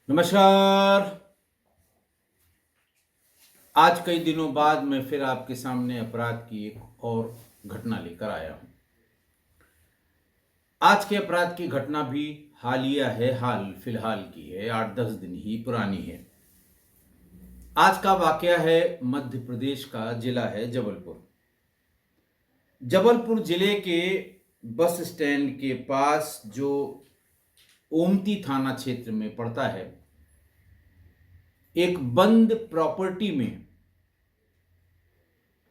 नमस्कार। आज कई दिनों बाद मैं फिर आपके सामने अपराध की एक और घटना लेकर आया हूं। आज के अपराध की घटना भी हालिया है, हाल फिलहाल की है, 8-10 दिन ही पुरानी है। आज का वाकया है मध्य प्रदेश का, जिला है जबलपुर। जबलपुर जिले के बस स्टैंड के पास जो ओमती थाना क्षेत्र में पड़ता है, एक बंद प्रॉपर्टी में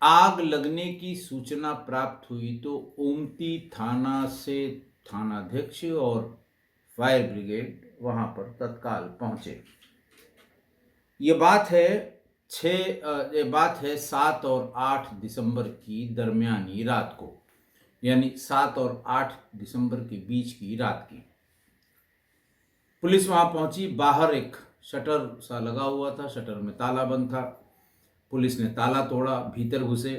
आग लगने की सूचना प्राप्त हुई तो ओमती थाना से थानाध्यक्ष और फायर ब्रिगेड वहां पर तत्काल पहुंचे। ये बात है ये बात है 7 और 8 दिसंबर की दरमियानी रात को, यानी 7 और 8 दिसंबर के बीच की रात की। पुलिस वहां पहुंची। बाहर एक शटर सा लगा हुआ था, शटर में ताला बंद था। पुलिस ने ताला तोड़ा, भीतर घुसे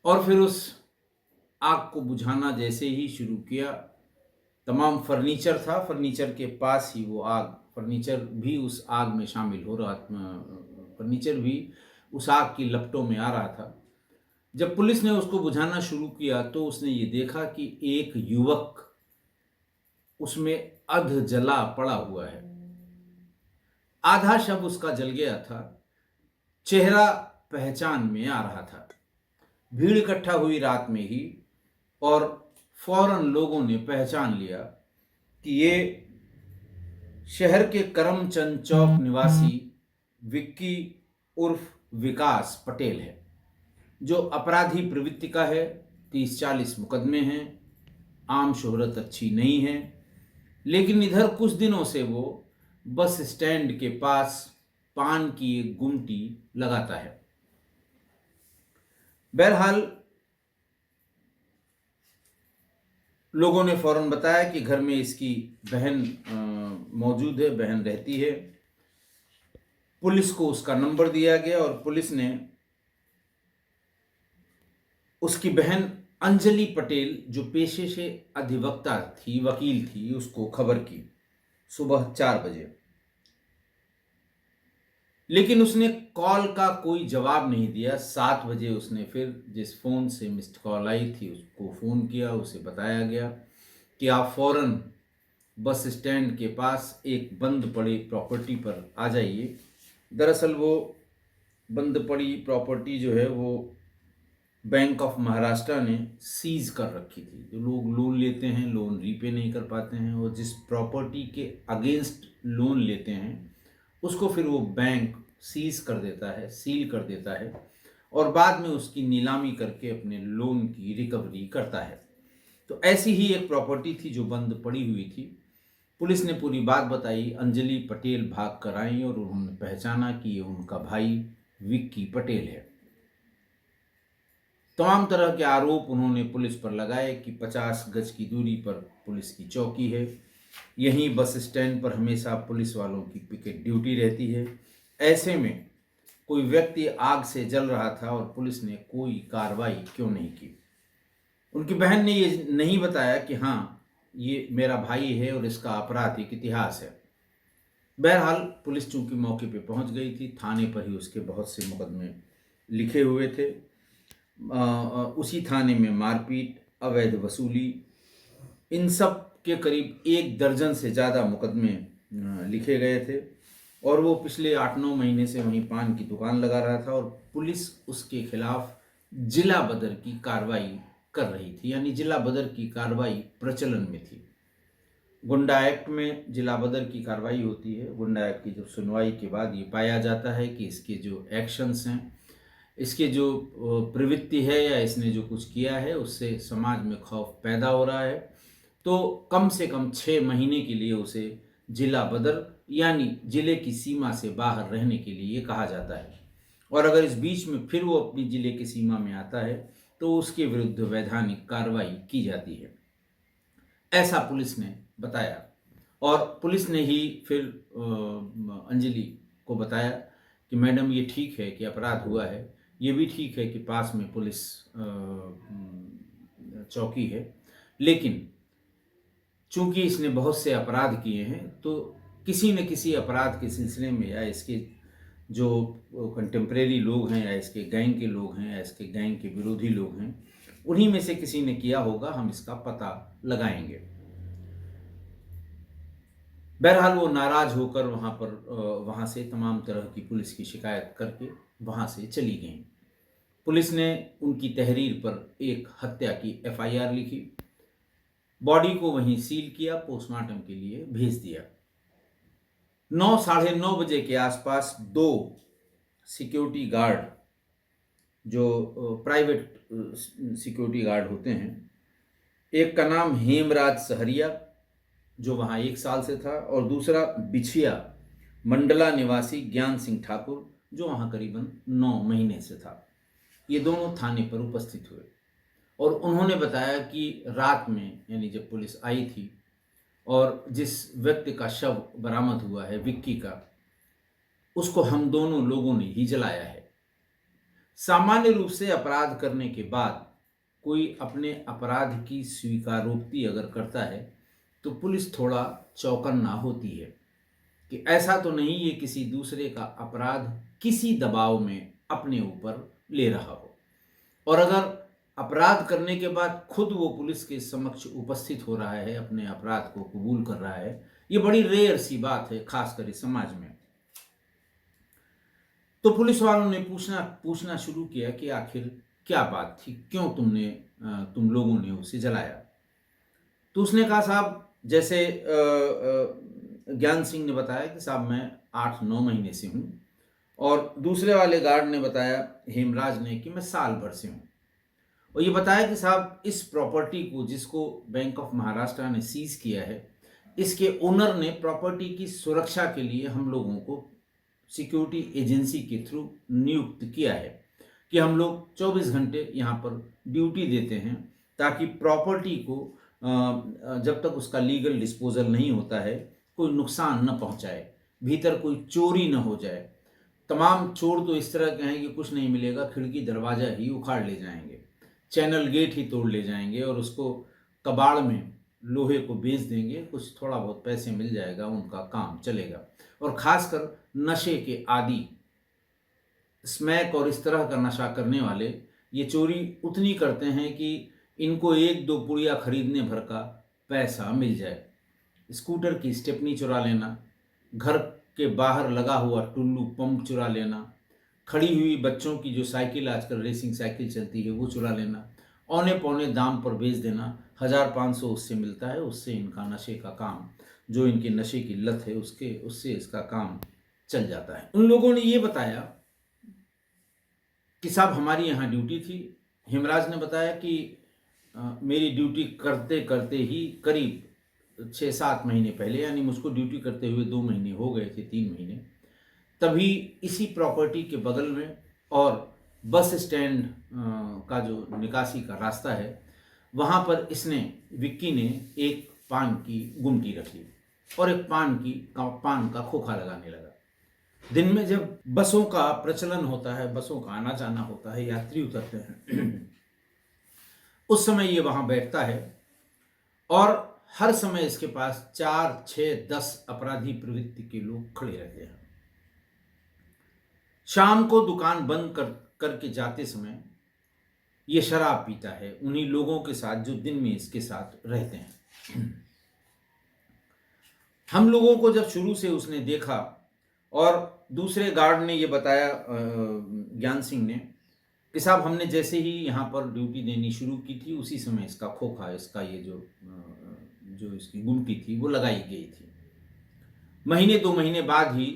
और फिर उस आग को बुझाना जैसे ही शुरू किया, तमाम फर्नीचर था, फर्नीचर के पास ही वो आग, फर्नीचर भी उस आग में शामिल हो रहा, फर्नीचर भी उस आग की लपटों में आ रहा था। जब पुलिस ने उसको बुझाना शुरू किया तो उसने ये देखा कि एक युवक उसमें अध जला पड़ा हुआ है। आधा शव उसका जल गया था, चेहरा पहचान में आ रहा था। भीड़ इकट्ठा हुई रात में ही और फौरन लोगों ने पहचान लिया कि ये शहर के करमचंद चौक निवासी विक्की उर्फ विकास पटेल है, जो अपराधी प्रवृत्ति का है। 30-40 मुकदमे हैं, आम शोहरत अच्छी नहीं है, लेकिन इधर कुछ दिनों से वो बस स्टैंड के पास पान की एक गुमटी लगाता है। बहरहाल लोगों ने फौरन बताया कि घर में इसकी बहन मौजूद है, बहन रहती है। पुलिस को उसका नंबर दिया गया और पुलिस ने उसकी बहन अंजलि पटेल, जो पेशे से अधिवक्ता थी, वकील थी, उसको खबर की सुबह 4 बजे। लेकिन उसने कॉल का कोई जवाब नहीं दिया। 7 बजे उसने फिर जिस फ़ोन से मिस्ड कॉल आई थी उसको फ़ोन किया। उसे बताया गया कि आप फ़ौरन बस स्टैंड के पास एक बंद पड़ी प्रॉपर्टी पर आ जाइए। दरअसल वो बंद पड़ी प्रॉपर्टी जो है वो बैंक ऑफ महाराष्ट्र ने सीज कर रखी थी। जो लोग लोन लेते हैं, लोन रीपे नहीं कर पाते हैं, और जिस प्रॉपर्टी के अगेंस्ट लोन लेते हैं उसको फिर वो बैंक सीज कर देता है, सील कर देता है और बाद में उसकी नीलामी करके अपने लोन की रिकवरी करता है। तो ऐसी ही एक प्रॉपर्टी थी जो बंद पड़ी हुई थी। पुलिस ने पूरी बात बताई। अंजलि पटेल भाग कर आई और उन्होंने पहचाना कि ये उनका भाई विक्की पटेल है। तमाम तरह के आरोप उन्होंने पुलिस पर लगाए कि 50 गज की दूरी पर पुलिस की चौकी है, यहीं बस स्टैंड पर हमेशा पुलिस वालों की पिकेट ड्यूटी रहती है। ऐसे में कोई व्यक्ति आग से जल रहा था और पुलिस ने कोई कार्रवाई क्यों नहीं की। उनकी बहन ने ये नहीं बताया कि हाँ, ये मेरा भाई है और इसका आपराधिक इतिहास है। बहरहाल पुलिस चूंकि मौके पे पहुंच गई थी, थाने पर ही उसके बहुत से मुकदमे लिखे हुए थे। उसी थाने में मारपीट, अवैध वसूली, इन सब के करीब 1 दर्जन से ज़्यादा मुकदमे लिखे गए थे और वो पिछले 8-9 महीने से वहीं पान की दुकान लगा रहा था और पुलिस उसके खिलाफ जिला बदर की कार्रवाई कर रही थी, यानी जिला बदर की कार्रवाई प्रचलन में थी। गुंडा एक्ट में जिला बदर की कार्रवाई होती है। गुंडा एक्ट की जब सुनवाई के बाद ये पाया जाता है कि इसके जो एक्शंस हैं, इसके जो प्रवृत्ति है या इसने जो कुछ किया है उससे समाज में खौफ पैदा हो रहा है, तो कम से कम 6 महीने के लिए उसे जिला बदर यानी जिले की सीमा से बाहर रहने के लिए कहा जाता है। और अगर इस बीच में फिर वो अपनी जिले की सीमा में आता है तो उसके विरुद्ध वैधानिक कार्रवाई की जाती है, ऐसा पुलिस ने बताया। और पुलिस ने ही फिर अंजलि को बताया कि मैडम, ये ठीक है कि अपराध हुआ है, ये भी ठीक है कि पास में पुलिस चौकी है, लेकिन चूंकि इसने बहुत से अपराध किए हैं तो किसी न किसी अपराध के सिलसिले में, या इसके जो कंटेम्प्रेरी लोग हैं, या इसके गैंग के लोग हैं, या इसके गैंग के विरोधी लोग हैं, उन्हीं में से किसी ने किया होगा। हम इसका पता लगाएंगे। बहरहाल वो नाराज होकर वहाँ से तमाम तरह की पुलिस की शिकायत करके वहाँ से चली गईं। पुलिस ने उनकी तहरीर पर एक हत्या की FIR लिखी, बॉडी को वहीं सील किया, पोस्टमार्टम के लिए भेज दिया। 9 साढ़े 9 बजे के आसपास 2 सिक्योरिटी गार्ड, जो प्राइवेट सिक्योरिटी गार्ड होते हैं, एक का नाम हेमराज सहरिया जो वहाँ 1 साल से था, और दूसरा बिछिया मंडला निवासी ज्ञान सिंह ठाकुर जो वहाँ करीबन 9 महीने से था। ये दोनों थाने पर उपस्थित हुए और उन्होंने बताया कि रात में, यानी जब पुलिस आई थी और जिस व्यक्ति का शव बरामद हुआ है, विक्की का, उसको हम दोनों लोगों ने ही जलाया है। सामान्य रूप से अपराध करने के बाद कोई अपने अपराध की स्वीकारोक्ति अगर करता है तो पुलिस थोड़ा चौकन्ना होती है कि ऐसा तो नहीं ये किसी दूसरे का अपराध किसी दबाव में अपने ऊपर ले रहा हो, और अगर अपराध करने के बाद खुद वो पुलिस के समक्ष उपस्थित हो रहा है, अपने अपराध को कबूल कर रहा है, ये बड़ी रेयर सी बात है, खासकर इस समाज में। तो पुलिस वालों ने पूछना शुरू किया कि आखिर क्या बात थी, क्यों तुम लोगों ने उसे जलाया। तो उसने कहा, साहब, जैसे ज्ञान सिंह ने बताया कि साहब मैं 8-9 महीने से हूँ, और दूसरे वाले गार्ड ने बताया, हेमराज ने, कि मैं साल भर से हूँ। और ये बताया कि साहब इस प्रॉपर्टी को, जिसको बैंक ऑफ महाराष्ट्र ने सीज किया है, इसके ओनर ने प्रॉपर्टी की सुरक्षा के लिए हम लोगों को सिक्योरिटी एजेंसी के थ्रू नियुक्त किया है कि हम लोग 24 घंटे यहाँ पर ड्यूटी देते हैं ताकि प्रॉपर्टी को जब तक उसका लीगल डिस्पोजल नहीं होता है कोई नुकसान न पहुँचाए, भीतर कोई चोरी न हो जाए। तमाम चोर तो इस तरह के हैं कि कुछ नहीं मिलेगा, खिड़की दरवाज़ा ही उखाड़ ले जाएंगे, चैनल गेट ही तोड़ ले जाएंगे और उसको कबाड़ में लोहे को बेच देंगे, कुछ थोड़ा बहुत पैसे मिल जाएगा, उनका काम चलेगा। और ख़ासकर नशे के आदि, स्मैक और इस तरह का नशा करने वाले ये चोरी उतनी करते हैं कि इनको 1-2 पुड़िया खरीदने भर का पैसा मिल जाए। स्कूटर की स्टेपनी चुरा लेना, घर के बाहर लगा हुआ टुल्लू पंप चुरा लेना, खड़ी हुई बच्चों की जो साइकिल, आजकल रेसिंग साइकिल चलती है, वो चुरा लेना, औने पौने दाम पर बेच देना, 1500 उससे मिलता है, उससे इनका नशे का काम, जो इनकी नशे की लत है, उससे इसका काम चल जाता है। उन लोगों ने ये बताया कि साहब हमारी यहाँ ड्यूटी थी। हेमराज ने बताया कि मेरी ड्यूटी करते करते ही करीब 6-7 महीने पहले, यानी मुझको ड्यूटी करते हुए 2 महीने हो गए थे, 3 महीने, तभी इसी प्रॉपर्टी के बगल में और बस स्टैंड का जो निकासी का रास्ता है, वहाँ पर विक्की ने एक पान की गुमटी रखी और एक पान का खोखा लगाने लगा। दिन में जब बसों का प्रचलन होता है, बसों का आना जाना होता है, यात्री उतरते हैं, उस समय ये वहाँ बैठता है और हर समय इसके पास 4, 6, 10 अपराधी प्रवृत्ति के लोग खड़े रहते हैं। शाम को दुकान बंद करके जाते समय ये शराब पीता है उन्हीं लोगों के साथ जो दिन में इसके साथ रहते हैं। हम लोगों को जब शुरू से उसने देखा, और दूसरे गार्ड ने ये बताया, ज्ञान सिंह ने, कि साहब हमने जैसे ही यहाँ पर ड्यूटी देनी शुरू की थी उसी समय इसका खोखा, इसका ये जो इसकी गुमटी थी वो लगाई गई थी। महीने 2 महीने बाद ही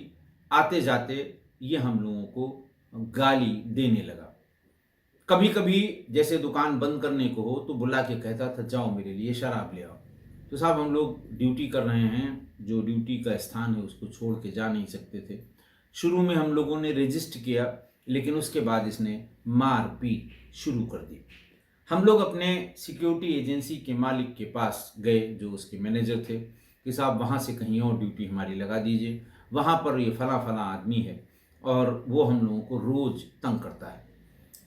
आते जाते ये हम लोगों को गाली देने लगा। कभी कभी जैसे दुकान बंद करने को हो तो बुला के कहता था, जाओ मेरे लिए शराब ले आओ। तो साहब हम लोग ड्यूटी कर रहे हैं, जो ड्यूटी का स्थान है उसको छोड़ के जा नहीं सकते थे। शुरू में हम लोगों ने रजिस्ट किया, लेकिन उसके बाद इसने मारपीट शुरू कर दी। हम लोग अपने सिक्योरिटी एजेंसी के मालिक के पास गए, जो उसके मैनेजर थे, कि साहब वहाँ से कहीं और ड्यूटी हमारी लगा दीजिए, वहाँ पर ये फला आदमी है और वो हम लोगों को रोज़ तंग करता है,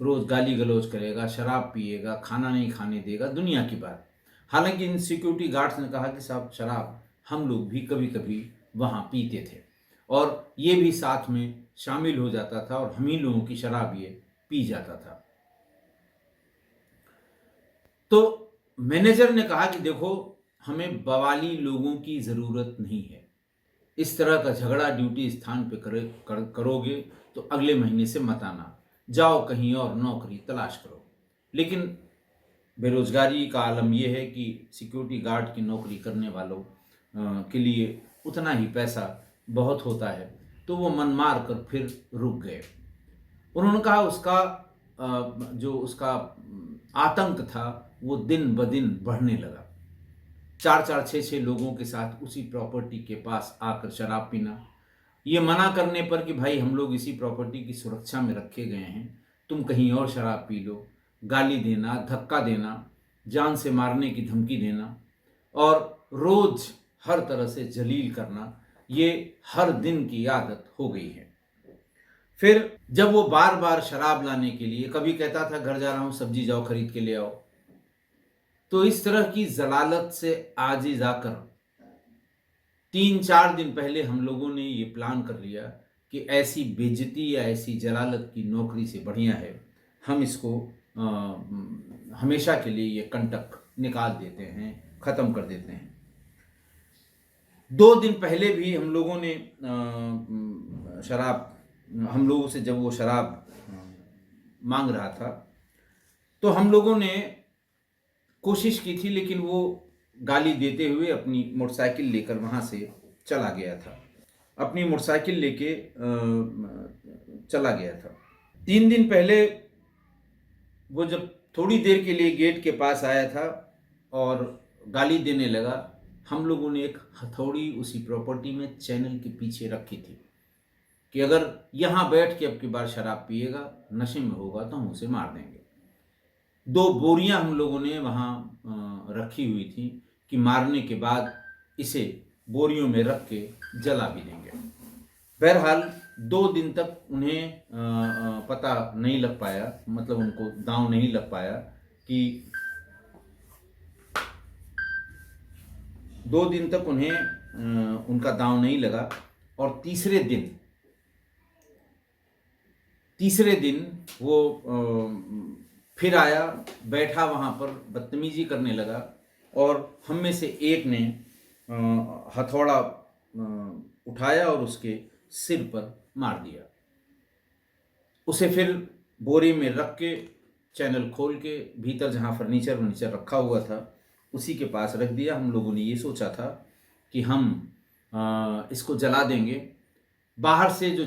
रोज़ गाली गलौज करेगा, शराब पिएगा, खाना नहीं खाने देगा, दुनिया की बात। हालांकि इन सिक्योरिटी गार्ड्स ने कहा कि साहब शराब हम लोग भी कभी कभी वहाँ पीते थे और ये भी साथ में शामिल हो जाता था और हम ही लोगों की शराब ये पी जाता था। तो मैनेजर ने कहा कि देखो, हमें बवाली लोगों की ज़रूरत नहीं है। इस तरह का झगड़ा ड्यूटी स्थान पे करोगे तो अगले महीने से मत आना। जाओ कहीं और नौकरी तलाश करो। लेकिन बेरोज़गारी का आलम ये है कि सिक्योरिटी गार्ड की नौकरी करने वालों के लिए उतना ही पैसा बहुत होता है, तो वो मन मार कर फिर रुक गए। उन्होंने कहा उसका जो उसका आतंक था वो दिन ब दिन बढ़ने लगा। 4-4, 6-6 लोगों के साथ उसी प्रॉपर्टी के पास आकर शराब पीना। ये मना करने पर कि भाई हम लोग इसी प्रॉपर्टी की सुरक्षा में रखे गए हैं, तुम कहीं और शराब पी लो। गाली देना, धक्का देना, जान से मारने की धमकी देना और रोज़ हर तरह से जलील करना, ये हर दिन की आदत हो गई है। फिर जब वो बार-बार शराब लाने के लिए, कभी कहता था घर जा रहा हूँ, सब्जी जाओ खरीद के ले आओ। तो इस तरह की ज़लालत से आजिज़ आकर 3-4 दिन पहले हम लोगों ने ये प्लान कर लिया कि ऐसी बेइज्जती या ऐसी जलालत की नौकरी से बढ़िया है हम इसको हमेशा के लिए ये कंटक निकाल देते हैं, ख़त्म कर देते हैं। 2 दिन पहले भी हम लोगों ने शराब, हम लोगों से जब वो शराब मांग रहा था तो हम लोगों ने कोशिश की थी, लेकिन वो गाली देते हुए अपनी मोटरसाइकिल लेकर वहाँ से चला गया था। अपनी मोटरसाइकिल लेके चला गया था। 3 दिन पहले वो जब थोड़ी देर के लिए गेट के पास आया था और गाली देने लगा, हम लोगों ने एक हथौड़ी उसी प्रॉपर्टी में चैनल के पीछे रखी थी कि अगर यहाँ बैठ के अब की बार शराब पिएगा, नशे में होगा तो हम उसे मार देंगे। 2 बोरियां हम लोगों ने वहाँ रखी हुई थी कि मारने के बाद इसे बोरियों में रख के जला भी देंगे। बहरहाल 2 दिन तक उन्हें पता नहीं लग पाया, मतलब उनको दांव नहीं लग पाया कि 2 दिन तक उन्हें उनका दांव नहीं लगा और तीसरे दिन वो फिर आया, बैठा वहाँ पर, बदतमीजी करने लगा और हम में से एक ने हथौड़ा उठाया और उसके सिर पर मार दिया। उसे फिर बोरे में रख के, चैनल खोल के, भीतर जहाँ फर्नीचर रखा हुआ था उसी के पास रख दिया। हम लोगों ने ये सोचा था कि हम इसको जला देंगे। बाहर से जो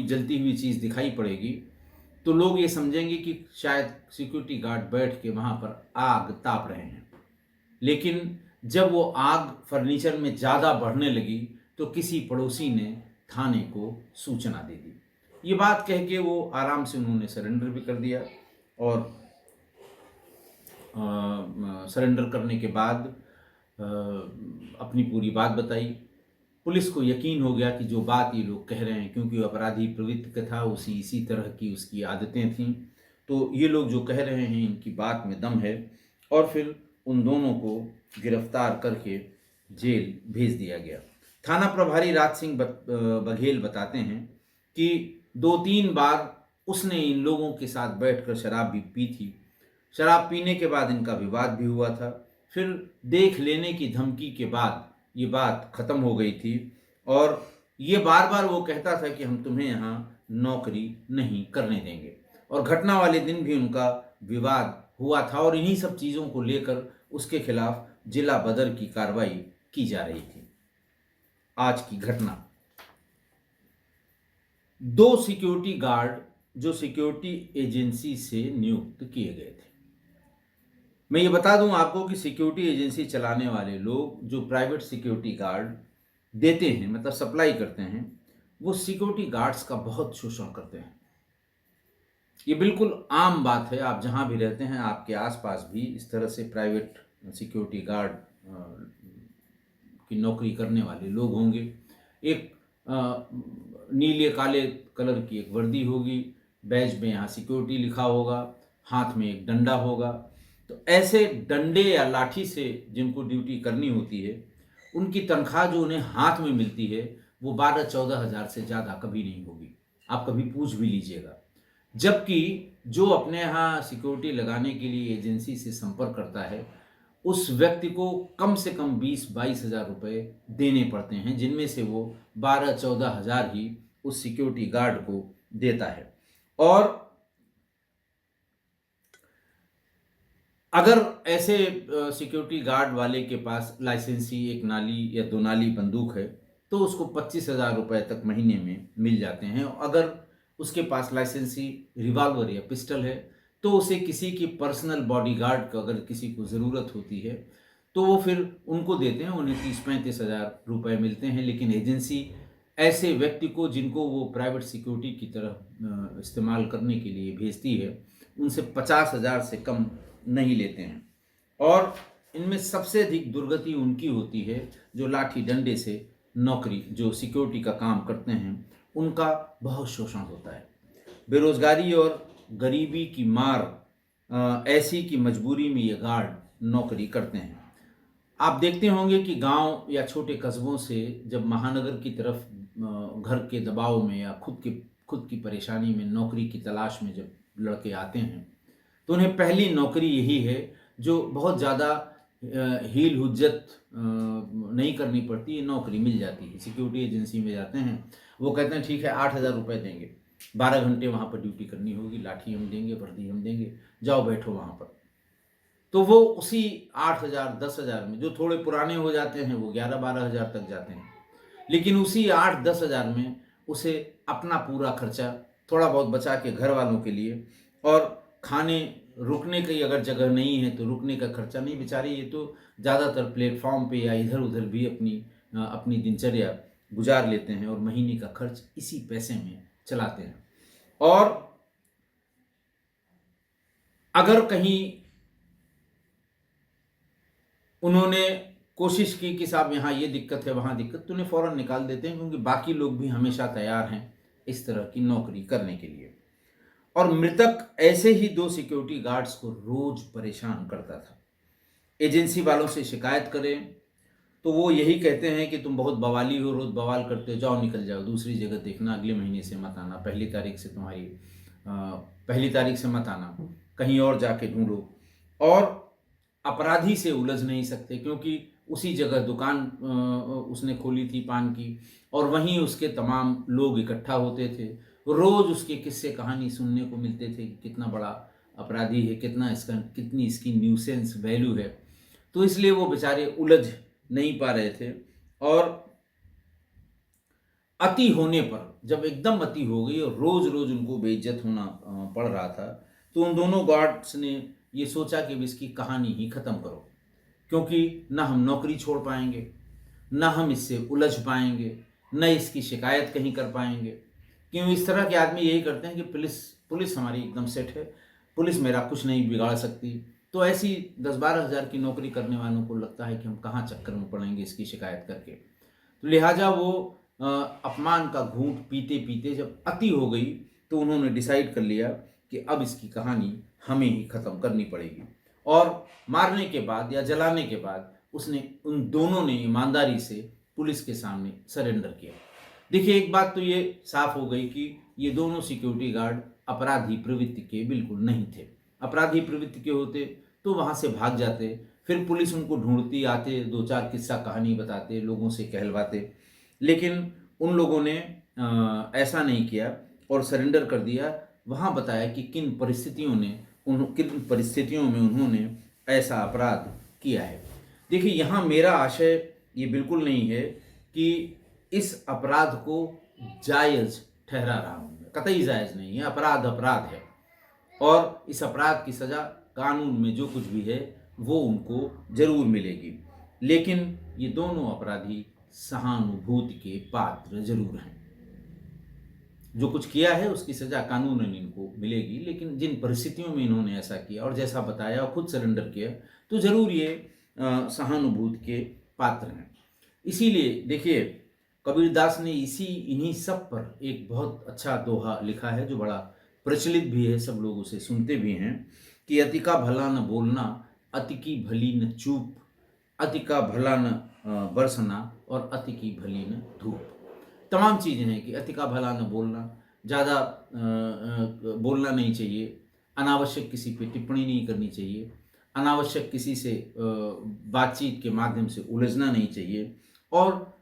जलती हुई चीज़ दिखाई पड़ेगी तो लोग ये समझेंगे कि शायद सिक्योरिटी गार्ड बैठ के वहाँ पर आग ताप रहे हैं। लेकिन जब वो आग फर्नीचर में ज़्यादा बढ़ने लगी तो किसी पड़ोसी ने थाने को सूचना दे दी। ये बात कह के वो आराम से उन्होंने सरेंडर भी कर दिया और सरेंडर करने के बाद अपनी पूरी बात बताई। पुलिस को यकीन हो गया कि जो बात ये लोग कह रहे हैं, क्योंकि अपराधी प्रवृत्ति का था, इसी तरह की उसकी आदतें थीं, तो ये लोग जो कह रहे हैं इनकी बात में दम है। और फिर उन दोनों को गिरफ्तार करके जेल भेज दिया गया। थाना प्रभारी राज सिंह बघेल बताते हैं कि 2-3 बार उसने इन लोगों के साथ बैठकर शराब भी पी थी। शराब पीने के बाद इनका विवाद भी हुआ था। फिर देख लेने की धमकी के बाद ये बात ख़त्म हो गई थी और ये बार बार वो कहता था कि हम तुम्हें यहाँ नौकरी नहीं करने देंगे। और घटना वाले दिन भी उनका विवाद हुआ था और इन्हीं सब चीज़ों को लेकर उसके खिलाफ जिला बदर की कार्रवाई की जा रही थी। आज की घटना, 2 सिक्योरिटी गार्ड जो सिक्योरिटी एजेंसी से नियुक्त किए गए थे। मैं ये बता दूं आपको कि सिक्योरिटी एजेंसी चलाने वाले लोग जो प्राइवेट सिक्योरिटी गार्ड देते हैं, मतलब सप्लाई करते हैं, वो सिक्योरिटी गार्ड्स का बहुत शोषण करते हैं। ये बिल्कुल आम बात है, आप जहां भी रहते हैं आपके आसपास भी इस तरह से प्राइवेट सिक्योरिटी गार्ड की नौकरी करने वाले लोग होंगे। एक नीले काले कलर की एक वर्दी होगी, बैज में यहाँ सिक्योरिटी लिखा होगा, हाथ में एक डंडा होगा तो ऐसे डंडे या लाठी से जिनको ड्यूटी करनी होती है, उनकी तनख्वाह जो उन्हें हाथ में मिलती है वो 12-14 हज़ार से ज़्यादा कभी नहीं होगी। आप कभी पूछ भी लीजिएगा। जबकि जो अपने यहाँ सिक्योरिटी लगाने के लिए एजेंसी से संपर्क करता है, उस व्यक्ति को कम से कम 20-22 हज़ार रुपये देने पड़ते हैं, जिनमें से वो 12-14 हज़ार ही उस सिक्योरिटी गार्ड को देता है। और अगर ऐसे सिक्योरिटी गार्ड वाले के पास लाइसेंसी एक नाली या दो नाली बंदूक है, तो उसको 25,000 रुपये तक महीने में मिल जाते हैं। अगर उसके पास लाइसेंसी रिवॉल्वर या पिस्टल है, तो उसे किसी की पर्सनल बॉडीगार्ड का अगर किसी को ज़रूरत होती है, तो वो फिर उनको देते हैं, उन्हें 30-35 हज़ार रुपये मिलते हैं। लेकिन एजेंसी ऐसे व्यक्ति को जिनको वो प्राइवेट सिक्योरिटी की तरह इस्तेमाल करने के लिए भेजती है, उनसे 50 हज़ार से कम नहीं लेते हैं। और इनमें सबसे अधिक दुर्गति उनकी होती है जो लाठी डंडे से नौकरी, जो सिक्योरिटी का काम करते हैं, उनका बहुत शोषण होता है। बेरोजगारी और गरीबी की मार ऐसी कि मजबूरी में ये गार्ड नौकरी करते हैं। आप देखते होंगे कि गांव या छोटे कस्बों से जब महानगर की तरफ घर के दबाव में या खुद की परेशानी में नौकरी की तलाश में जब लड़के आते हैं, तो उन्हें पहली नौकरी यही है जो बहुत ज़्यादा हील हुज्जत नहीं करनी पड़ती, ये नौकरी मिल जाती है। सिक्योरिटी एजेंसी में जाते हैं, वो कहते हैं ठीक है 8,000 रुपये देंगे, 12 घंटे वहाँ पर ड्यूटी करनी होगी, लाठी हम देंगे, वर्दी हम देंगे, जाओ बैठो वहाँ पर। तो वो उसी 8,000 10,000 में, जो थोड़े पुराने हो जाते हैं वो 11-12 हज़ार तक जाते हैं, लेकिन उसी 8-10 हज़ार में उसे अपना पूरा खर्चा थोड़ा बहुत बचा के घर वालों के लिए, और खाने रुकने की अगर जगह नहीं है तो रुकने का खर्चा नहीं। बेचारे ये तो ज़्यादातर प्लेटफॉर्म पे या इधर उधर भी अपनी दिनचर्या गुजार लेते हैं और महीने का खर्च इसी पैसे में चलाते हैं। और अगर कहीं उन्होंने कोशिश की कि साहब यहाँ ये दिक्कत है वहाँ दिक्कत, तो उन्हें फ़ौरन निकाल देते हैं, क्योंकि बाकी लोग भी हमेशा तैयार हैं इस तरह की नौकरी करने के लिए। और मृतक ऐसे ही 2 सिक्योरिटी गार्ड्स को रोज परेशान करता था। एजेंसी वालों से शिकायत करें तो वो यही कहते हैं कि तुम बहुत बवाली हो, रोज बवाल करते हो, जाओ निकल जाओ, दूसरी जगह देखना, अगले महीने से मत आना, पहली तारीख से मत आना, कहीं और जाके ढूंढो। और अपराधी से उलझ नहीं सकते, क्योंकि उसी जगह दुकान उसने खोली थी पान की, और वहीं उसके तमाम लोग इकट्ठा होते थे। रोज उसके किस्से कहानी सुनने को मिलते थे कि कितना बड़ा अपराधी है, कितनी इसकी न्यूसेंस वैल्यू है। तो इसलिए वो बेचारे उलझ नहीं पा रहे थे। और अति होने पर, जब एकदम अति हो गई और रोज रोज उनको बेइज्जत होना पड़ रहा था, तो उन दोनों गार्ड्स ने ये सोचा कि इसकी कहानी ही ख़त्म करो, क्योंकि ना हम नौकरी छोड़ पाएंगे, ना हम इससे उलझ पाएंगे, न इसकी शिकायत कहीं कर पाएंगे। क्यों इस तरह के आदमी यही करते हैं कि पुलिस हमारी एकदम सेट है, पुलिस मेरा कुछ नहीं बिगाड़ सकती। तो ऐसी 10-12 हज़ार की नौकरी करने वालों को लगता है कि हम कहाँ चक्कर में पड़ेंगे इसकी शिकायत करके। तो लिहाजा वो अपमान का घूंट पीते पीते जब अति हो गई, तो उन्होंने डिसाइड कर लिया कि अब इसकी कहानी हमें ही ख़त्म करनी पड़ेगी। और मारने के बाद या जलाने के बाद उन दोनों ने ईमानदारी से पुलिस के सामने सरेंडर किया। देखिए, एक बात तो ये साफ हो गई कि ये दोनों सिक्योरिटी गार्ड अपराधी प्रवृत्ति के बिल्कुल नहीं थे। अपराधी प्रवृत्ति के होते तो वहाँ से भाग जाते, फिर पुलिस उनको ढूंढती, आते, 2-4 किस्सा कहानी बताते, लोगों से कहलवाते। लेकिन उन लोगों ने ऐसा नहीं किया और सरेंडर कर दिया। वहाँ बताया कि किन परिस्थितियों में उन्होंने ऐसा अपराध किया है। देखिए, यहाँ मेरा आशय ये बिल्कुल नहीं है कि इस अपराध को जायज़ ठहरा रहा हूँ, कतई जायज़ नहीं है। अपराध है, और इस अपराध की सज़ा कानून में जो कुछ भी है वो उनको ज़रूर मिलेगी। लेकिन ये दोनों अपराधी सहानुभूति के पात्र ज़रूर हैं। जो कुछ किया है उसकी सज़ा कानूनन इनको मिलेगी, लेकिन जिन परिस्थितियों में इन्होंने ऐसा किया और जैसा बताया और खुद सरेंडर किया, तो ज़रूर ये सहानुभूति के पात्र हैं। इसीलिए देखिए, कबीरदास ने इन्हीं सब पर एक बहुत अच्छा दोहा लिखा है जो बड़ा प्रचलित भी है, सब लोग उसे सुनते भी हैं। कि अति का भला न बोलना, अति की भली न चूप, अति का भला न बरसना और अति की भली न धूप। तमाम चीज़ें हैं कि अति का भला न बोलना, ज़्यादा बोलना नहीं चाहिए, अनावश्यक किसी पे टिप्पणी नहीं करनी चाहिए, अनावश्यक किसी से बातचीत के माध्यम से उलझना नहीं चाहिए और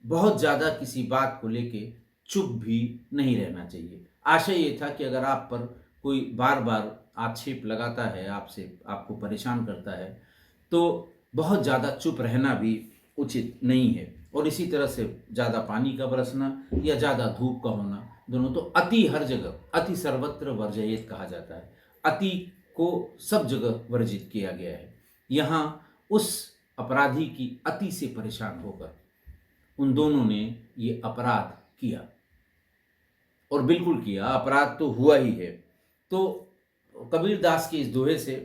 बहुत ज़्यादा किसी बात को लेके चुप भी नहीं रहना चाहिए। आशय ये था कि अगर आप पर कोई बार बार आक्षेप लगाता है, आपसे आपको परेशान करता है, तो बहुत ज़्यादा चुप रहना भी उचित नहीं है। और इसी तरह से ज़्यादा पानी का बरसना या ज़्यादा धूप का होना, दोनों, तो अति हर जगह, अति सर्वत्र वर्जयेत कहा जाता है। अति को सब जगह वर्जित किया गया है। यहाँ उस अपराधी की अति से परेशान होकर उन दोनों ने ये अपराध किया, और बिल्कुल किया, अपराध तो हुआ ही है। तो कबीर दास के इस दोहे से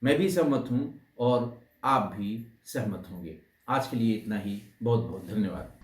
मैं भी सहमत हूँ और आप भी सहमत होंगे। आज के लिए इतना ही। बहुत बहुत धन्यवाद।